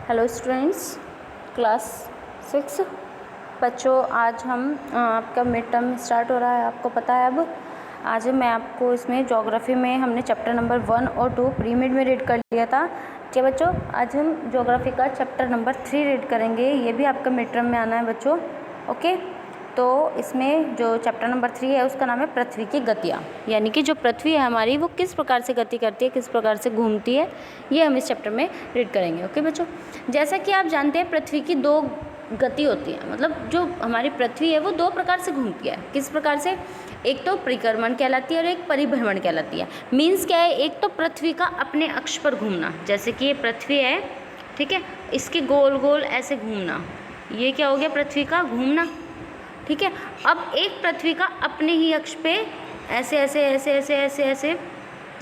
Hello students, class 6 बच्चों, आज हम आपका मिड टर्म स्टार्ट हो रहा है। आपको पता है अब आज मैं आपको इसमें ज्योग्राफी में हमने चैप्टर नंबर 1 और 2 प्री मिड में रीड कर लिया था। ठीक है बच्चों, आज हम ज्योग्राफी का चैप्टर नंबर 3 रीड करेंगे। ये भी आपका मिड टर्म में आना है बच्चों। ओके, तो इसमें जो चैप्टर नंबर 3 है उसका नाम है पृथ्वी की गतियाँ, यानी कि जो पृथ्वी है हमारी वो किस प्रकार से गति करती है, किस प्रकार से घूमती है, ये हम इस चैप्टर में रीड करेंगे। ओके बच्चों, जैसा कि आप जानते हैं पृथ्वी की 2 गति होती है, मतलब जो हमारी पृथ्वी है वो 2 प्रकार से घूमती है। किस प्रकार से? एक तो परिक्रमण कहलाती है और एक परिभ्रमण कहलाती है। मीन्स क्या है? एक तो पृथ्वी का अपने अक्ष पर घूमना, जैसे कि ये पृथ्वी है, ठीक है, इसके गोल गोल ऐसे घूमना, ये क्या हो गया? पृथ्वी का घूमना। ठीक है, अब एक पृथ्वी का अपने ही अक्ष पे ऐसे ऐसे ऐसे ऐसे ऐसे ऐसे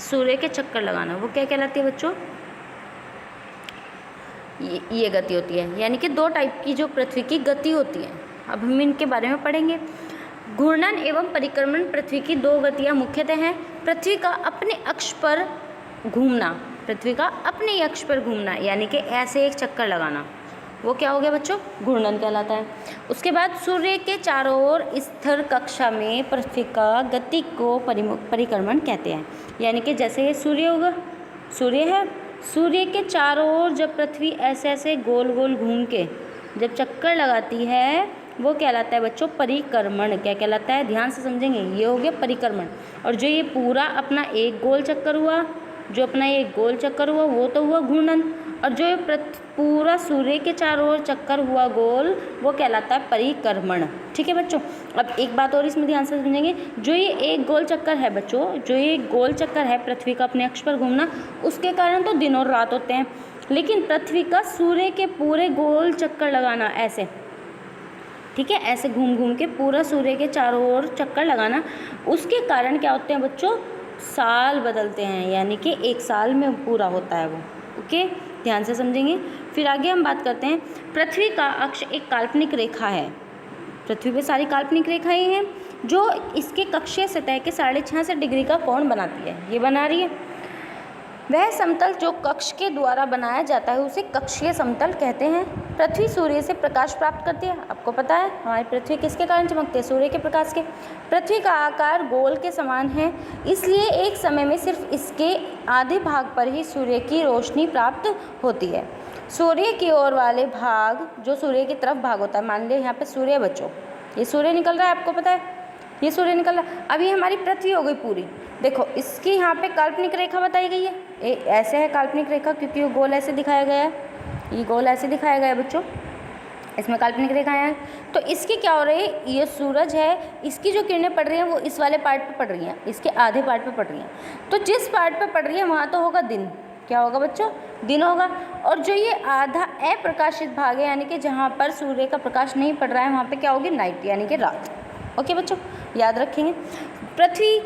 सूर्य के चक्कर लगाना, वो क्या कहलाती है बच्चों? ये गति होती है। यानी कि 2 टाइप की जो पृथ्वी की गति होती है, अब हम इनके बारे में पढ़ेंगे। घूर्णन एवं परिक्रमण पृथ्वी की 2 गतियाँ मुख्यतः हैं। पृथ्वी का अपने अक्ष पर घूमना, पृथ्वी का अपने ही अक्ष पर घूमना, यानी कि ऐसे एक चक्कर लगाना, वो क्या हो गया बच्चों? घूर्णन कहलाता है। उसके बाद सूर्य के चारों ओर स्थिर कक्षा में पृथ्वी का गति को परिक्रमण कहते हैं। यानी कि जैसे ये सूर्य होगा, सूर्य है, सूर्य के चारों ओर जब पृथ्वी ऐसे ऐसे गोल गोल घूम के जब चक्कर लगाती है वो कहलाता है बच्चों परिक्रमण। क्या कहलाता है? ध्यान से समझेंगे, ये हो गया परिक्रमण। और जो ये पूरा अपना एक गोल चक्कर हुआ, जो अपना ये गोल चक्कर हुआ वो तो हुआ घूर्णन, और जो ये पूरा सूर्य के चारों ओर चक्कर हुआ गोल वो कहलाता है परिक्रमण। ठीक है बच्चों, अब एक बात और इसमें ध्यान से समझेंगे, जो ये एक गोल चक्कर है बच्चों, जो ये गोल चक्कर है पृथ्वी का अपने अक्ष पर घूमना, उसके कारण तो दिन और रात होते हैं, लेकिन पृथ्वी का सूर्य के पूरे गोल चक्कर लगाना ऐसे, ठीक है, ऐसे घूम घूम के पूरा सूर्य के चारों ओर चक्कर लगाना, उसके कारण क्या होते हैं बच्चों? साल बदलते हैं, यानी कि एक साल में पूरा होता है वो। ओके, ध्यान से समझेंगे। फिर आगे हम बात करते हैं, पृथ्वी का अक्ष एक काल्पनिक रेखा है। पृथ्वी पे सारी काल्पनिक रेखाएं हैं जो इसके कक्षीय सतह के 66.5 डिग्री का कोण बनाती है। ये बना रही है। वह समतल जो कक्ष के द्वारा बनाया जाता है उसे कक्षीय समतल कहते हैं। पृथ्वी सूर्य से प्रकाश प्राप्त करती है। आपको पता है हमारी पृथ्वी किसके कारण चमकती है? सूर्य के प्रकाश के। पृथ्वी का आकार गोल के समान है, इसलिए एक समय में सिर्फ इसके आधे भाग पर ही सूर्य की रोशनी प्राप्त होती है। सूर्य की ओर वाले भाग, जो सूर्य की तरफ भाग होता है, मान लीजिए यहाँ पे सूर्य बच्चों, ये सूर्य निकल रहा है, आपको पता है ये सूर्य निकल रहा है। अभी हमारी पृथ्वी हो गई पूरी, देखो इसकी यहाँ पे काल्पनिक रेखा बताई गई है, ऐसे है काल्पनिक रेखा, क्योंकि वो गोल ऐसे दिखाया गया है, ये गोल ऐसे दिखाया गया है बच्चों, इसमें काल्पनिक रेखाएं हैं। तो इसकी क्या हो रही है? ये सूरज है, इसकी जो किरणें पड़ रही हैं वो इस वाले पार्ट पे पड़ रही हैं, इसके आधे पार्ट पे पड़ रही हैं। तो जिस पार्ट पे पड़ रही है वहाँ तो होगा दिन, क्या होगा बच्चों? दिन होगा। और जो ये आधा अप्रकाशित भाग है, यानी कि जहाँ पर सूर्य का प्रकाश नहीं पड़ रहा है, वहाँ पर क्या होगी? नाइट, यानी कि रात। ओके बच्चों, याद रखेंगे। पृथ्वी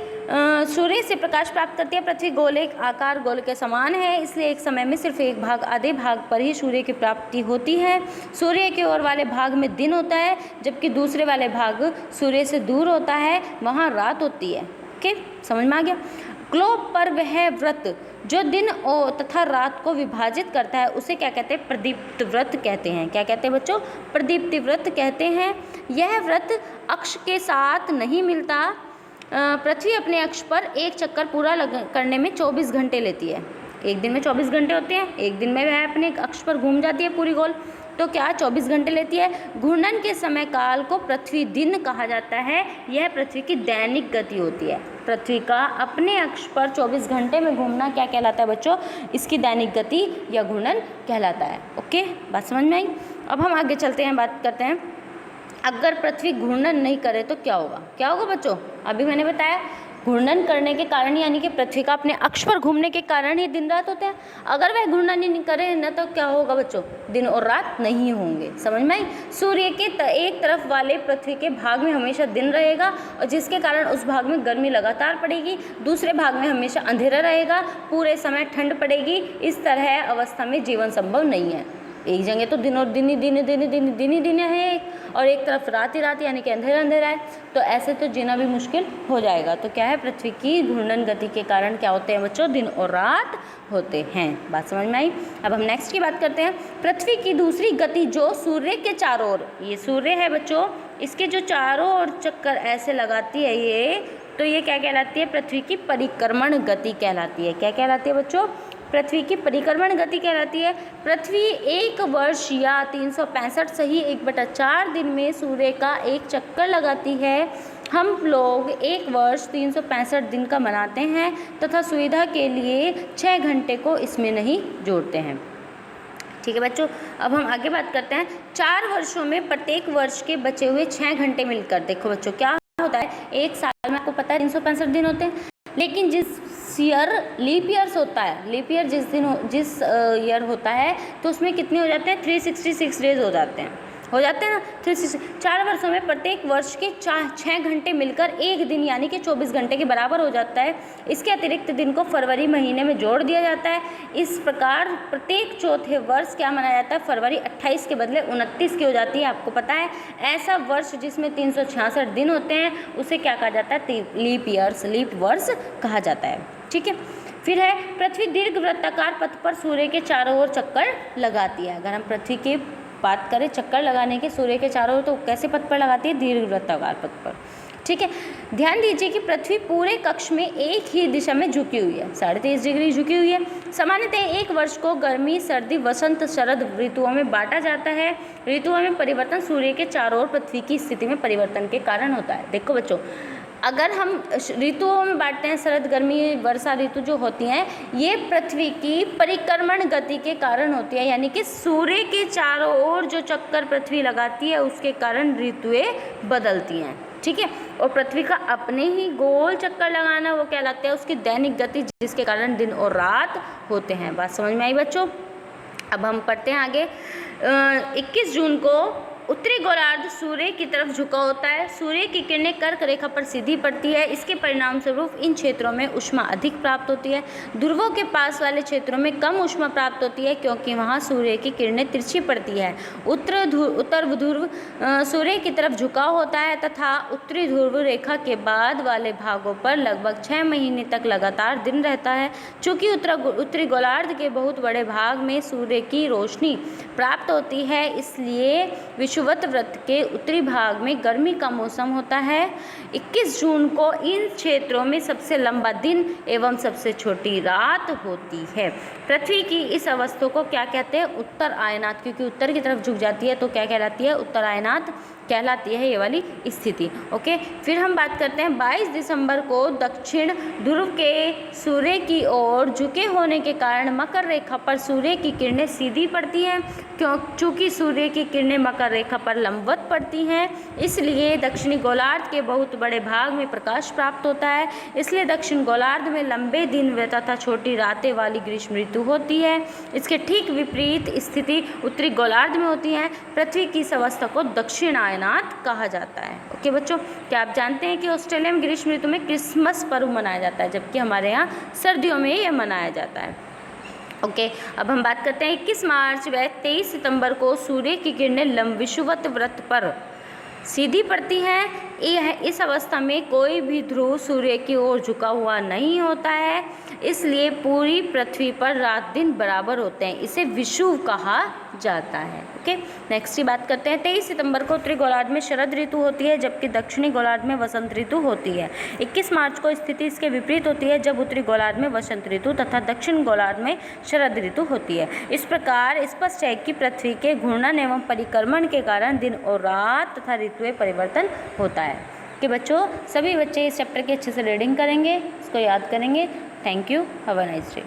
सूर्य से प्रकाश प्राप्त करती है। पृथ्वी गोल एक आकार गोल के समान है, इसलिए एक समय में सिर्फ एक भाग, आधे भाग पर ही सूर्य की प्राप्ति होती है। सूर्य के ओर वाले भाग में दिन होता है, जबकि दूसरे वाले भाग सूर्य से दूर होता है, वहाँ रात होती है। ओके, समझ में आ गया? ग्लोब पर वह वृत्त जो दिन और तथा रात को विभाजित करता है उसे क्या कहते हैं? प्रदीप्त वृत्त कहते हैं। क्या कहते हैं बच्चों? प्रदीप्त वृत्त कहते हैं। यह वृत्त अक्ष के साथ नहीं मिलता। पृथ्वी अपने अक्ष पर एक चक्कर पूरा करने में 24 घंटे लेती है। एक दिन में 24 घंटे होते हैं, एक दिन में वह अपने अक्ष पर घूम जाती है पूरी गोल, तो क्या 24 घंटे लेती है। घूर्णन के समय काल को पृथ्वी दिन कहा जाता है। यह पृथ्वी की दैनिक गति होती है। पृथ्वी का अपने अक्ष पर 24 घंटे में घूमना क्या कहलाता है बच्चों? इसकी दैनिक गति या घूर्णन कहलाता है। ओके, बात समझ में आई? अब हम आगे चलते हैं, बात करते हैं अगर पृथ्वी घूर्णन नहीं करे तो क्या होगा? क्या होगा बच्चों? अभी मैंने बताया घूर्णन करने के कारण, यानी कि पृथ्वी का अपने अक्ष पर घूमने के कारण ही दिन रात होते हैं। अगर वह घूर्णन ही नहीं करे ना तो क्या होगा बच्चों? दिन और रात नहीं होंगे। समझ में आई? सूर्य के एक तरफ वाले पृथ्वी के भाग में हमेशा दिन रहेगा, और जिसके कारण उस भाग में गर्मी लगातार पड़ेगी। दूसरे भाग में हमेशा अंधेरा रहेगा, पूरे समय ठंड पड़ेगी। इस तरह अवस्था में जीवन संभव नहीं है। एक जगह तो दिन और दिन ही दिन है, और एक तरफ रात ही रात यानी कि अंधेरा अंधेरा है, तो ऐसे तो जीना भी मुश्किल हो जाएगा। तो क्या है, पृथ्वी की घूर्णन गति के कारण क्या होते हैं बच्चों, दिन और रात होते हैं। बात समझ में आई। अब हम नेक्स्ट की बात करते हैं, पृथ्वी की दूसरी गति जो सूर्य के चारों ओर, ये सूर्य है बच्चों, इसके जो चारों ओर चक्कर ऐसे लगाती है ये, तो ये क्या कहलाती है, पृथ्वी की परिक्रमण गति कहलाती है। क्या कहलाती है बच्चों, पृथ्वी की परिक्रमण गति कहलाती है। पृथ्वी एक वर्ष या 365 सही 1/4 दिन में सूर्य का एक चक्कर लगाती है। हम लोग एक वर्ष 365 दिन का मनाते हैं तथा सुविधा के लिए 6 घंटे को इसमें नहीं जोड़ते हैं। ठीक है बच्चों, अब हम आगे बात करते हैं। 4 वर्षों में प्रत्येक वर्ष के बचे हुए 6 घंटे मिलकर, देखो बच्चों क्या होता है, एक साल में आपको पता है 365 दिन होते हैं, लेकिन जिस ईयर लीप ईयर्स होता है, लीप ईयर जिस ईयर होता है तो उसमें कितने हो जाते हैं, 366 डेज हो जाते हैं ना। 4 वर्षों में प्रत्येक वर्ष के 6 घंटे मिलकर एक दिन यानी कि 24 घंटे के बराबर हो जाता है। इसके अतिरिक्त दिन को फरवरी महीने में जोड़ दिया जाता है। इस प्रकार प्रत्येक चौथे वर्ष क्या मनाया जाता है, फरवरी 28 के बदले 29 की हो जाती है। आपको पता है ऐसा वर्ष जिसमें 366 दिन होते हैं उसे क्या कहा जाता है, लीप वर्ष कहा जाता है। ठीक है, फिर है पृथ्वी दीर्घ वृत्ताकार पथ पर सूर्य के चारों ओर चक्कर लगाती है। अगर हम पृथ्वी की बात करें चक्कर लगाने के सूर्य के चारों ओर, तो कैसे पथ पर लगाती है, दीर्घ वृत्ताकार पथ पर। ठीक है, ध्यान दीजिए कि पृथ्वी पूरे कक्ष में एक ही दिशा में झुकी हुई है, 23.5 डिग्री झुकी हुई है। सामान्यतः एक वर्ष को गर्मी, सर्दी, वसंत, शरद ऋतुओं में बांटा जाता है। ऋतुओं में परिवर्तन सूर्य के चारों ओर पृथ्वी की स्थिति में परिवर्तन के कारण होता है। देखो बच्चों, अगर हम ऋतुओं में बांटते हैं, शरद, गर्मी, वर्षा ऋतु जो होती हैं, ये पृथ्वी की परिक्रमण गति के कारण होती है, यानी कि सूर्य के चारों ओर जो चक्कर पृथ्वी लगाती है उसके कारण ऋतुएं बदलती हैं। ठीक है, और पृथ्वी का अपने ही गोल चक्कर लगाना वो क्या लगता है, उसकी दैनिक गति, जिसके कारण दिन और रात होते हैं। बात समझ में आई बच्चों। अब हम पढ़ते हैं आगे। 21 जून को उत्तरी गोलार्ध सूर्य की तरफ झुका होता है। सूर्य की किरणें कर्क रेखा पर सीधी पड़ती है। इसके परिणाम स्वरूप इन क्षेत्रों में ऊष्मा अधिक प्राप्त होती है। ध्रुवों के पास वाले क्षेत्रों में कम ऊष्मा प्राप्त होती है क्योंकि वहां सूर्य की किरणें तिरछी पड़ती है। उत्तर ध्रुव सूर्य की तरफ झुकाव होता है तथा उत्तरी ध्रुव रेखा के बाद वाले भागों पर लगभग 6 महीने तक लगातार दिन रहता है। चूँकि उत्तरी गोलार्ध के बहुत बड़े भाग में सूर्य की रोशनी प्राप्त होती है, इसलिए विषुवत वृत्त के उत्तरी भाग में गर्मी का मौसम होता है। 21 जून को इन क्षेत्रों में सबसे लंबा दिन एवं सबसे छोटी रात होती है। पृथ्वी की इस अवस्था को क्या कहते हैं, उत्तर आयनात, क्योंकि उत्तर की तरफ झुक जाती है तो क्या कहलाती है, उत्तर आयनात कहलाती है ये वाली स्थिति। ओके, फिर हम बात करते हैं 22 दिसंबर को दक्षिण ध्रुव के सूर्य की ओर झुके होने के कारण मकर रेखा पर सूर्य की किरणें सीधी पड़ती हैं। चूँकि सूर्य की किरणें मकर रेखा पर लंबवत पड़ती हैं, इसलिए दक्षिणी गोलार्ध के बहुत बड़े भाग में प्रकाश प्राप्त होता है। इसलिए दक्षिण गोलार्ध में लंबे दिन तथा छोटी रातें वाली ग्रीष्म ऋतु होती है। इसके ठीक विपरीत स्थिति उत्तरी गोलार्ध में होती है। पृथ्वी की इस अवस्था को दक्षिण आयनात कहा जाता है। ओके बच्चों, क्या आप जानते हैं कि ऑस्ट्रेलिया में ग्रीष्म ऋतु में क्रिसमस पर्व मनाया जाता है, जबकि हमारे यहाँ सर्दियों में यह मनाया जाता है। ओके, अब हम बात करते हैं 21 मार्च व 23 सितंबर को सूर्य की किरणें विषुवत वृत्त पर सीधी पड़ती हैं। इस अवस्था में कोई भी ध्रुव सूर्य की ओर झुका हुआ नहीं होता है, इसलिए पूरी पृथ्वी पर रात दिन बराबर होते हैं। इसे विषुव कहा जाता है। ओके, नेक्स्ट की बात करते हैं। 23 सितंबर को उत्तरी गोलार्ध में शरद ऋतु होती है, जबकि दक्षिणी गोलार्ध में वसंत ऋतु होती है। 21 मार्च को स्थिति इसके विपरीत होती है, जब उत्तरी गोलार्ध में वसंत ऋतु तथा दक्षिण गोलार्ध में शरद ऋतु होती है। इस प्रकार स्पष्ट है कि पृथ्वी के घूर्णन एवं परिक्रमण के कारण दिन और रात तथा ऋतुएं परिवर्तन होता है। कि बच्चों, सभी बच्चे इस चैप्टर की अच्छे से रीडिंग करेंगे, इसको याद करेंगे। Thank you, have a nice day.